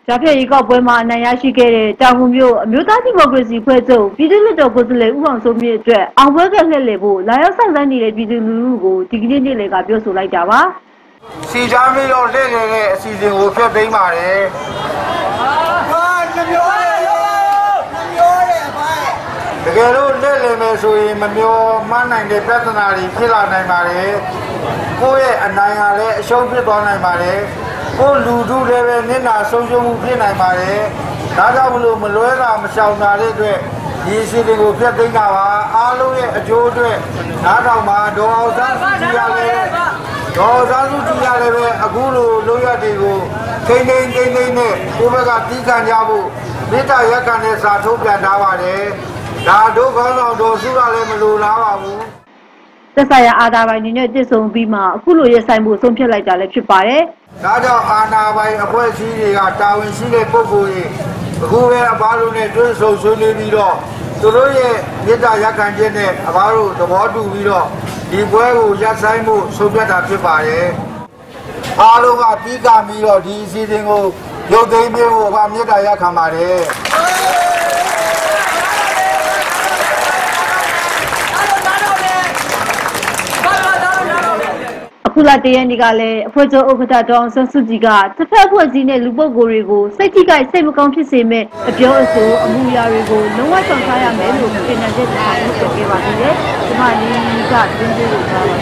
ကြားဖြတ်ရေးကောက်ပွဲမှာအနိုင်ရရှိခဲ့တဲ့တောင်ငူမြို့အမျိုးသားဒီမိုကရေစီဖွဲ့ချုပ်ပြည်သူ့လွှတ်တော်ကိုယ်စားလှယ်ဦးအောင်စိုးမြင့်အတွက်အောင်ပွဲကလှည့်လည်ဖို့လာရောက်ဆောင်ရွက်နေတဲ့ပြည်သူလူထုကိုဒီကနေ့နေ့လည်ကပြောဆိုလိုက်တာပါ။စီချားမီတော့လှည့်လည်တဲ့အစီအစဉ်ကိုဖျက်သိမ်းပါတယ်။တကယ်လို့လှည့်လည်မယ်ဆိုရင်မမျောမှန်းနိုင်တဲ့ပြဿနာတွေဖြစ်လာနိုင်ပါတယ်။ကိုယ့်ရဲ့အနိုင်ကလည်းအရှုံးဖြစ်သွားနိုင်ပါတယ်။ကိုလူထုလည်းပဲမျက်နှာဆုံးရှုံးမှုဖြစ်နိုင်ပါတယ်။ဒါကြောင့်မလို့မလွဲတာမရှောင်တာတဲ့အတွက်ဒီအစီအစဉ်ကိုဖျက်သိမ်းတာပါအားလုံးရဲ့အကျိုးအတွက်နားထောင်ပါဒေါ်အောင်ဆန်းစုကြည်ရလည်းပဲအခုလိုလုပ်ရတဲ့ကိုခိမ့်နဲ့ကိုယ့်ဘက်ကတီးခံကြဖို့မေတ္တာရက်ခံတဲ့စာထုတ်ပြန်ထားပါတယ်ဒါတို့ခေါင်းဆောင်တို့စုရလည်းမလိုလားပါဘူးသက်ဆိုင်ရာအာဏာပိုင်တွေနဲ့တည်ဆုံပြီးမှအခုလိုရဆိုင်မှုဆုံးဖြတ်လိုက်တာလည်းဖြစ်ပါတယ်ဒါကြောင့်အာဏာပိုင်အဖွဲ့အစည်းတွေကတာဝန်ရှိတဲ့ပုဂ္ဂိုလ်တွေအခုပဲအဘတို့နဲ့တွေ့ဆုံဆွေးနွေးပြီးတော့သူတို့ရဲ့မေတ္တာရက်ခံချက်နဲ့အဘတို့သဘောတူပြီးတော့ဒီပွဲကိုရပ်ဆိုင်မှုဆုံးဖြတ်တာဖြစ်ပါတယ်အားလုံးကပြီးကပြီးတော့ဒီအစီအစဉ်ကိုရုပ်သိမ်းပေးဖို့အဘမေတ္တာရက်ခံပါတယ်အခုလာတရနေ့ကလည်းအဖွဲ့ချုပ်ဥက္ကဋ္ဌဒေါအောင်ဆန်းစုကြည်ကတစ်ဖက်အဖွဲ့အစည်းနဲ့လူပုဂ္ဂိုလ်တွေကိုစိတ်ထိခိုက်စိတ်မကောင်းဖြစ်စေမဲ့အပြောအဆိုအမှုရာတွေကိုလုံးဝဆောင်ထားရမယ်လို့ပြင်ဆင်ချက်ထားထုတ်ပြန်ခဲ့ပါသေးတယ်။ဒီမှာနေကတင်းကျပ်လို့ထားပါ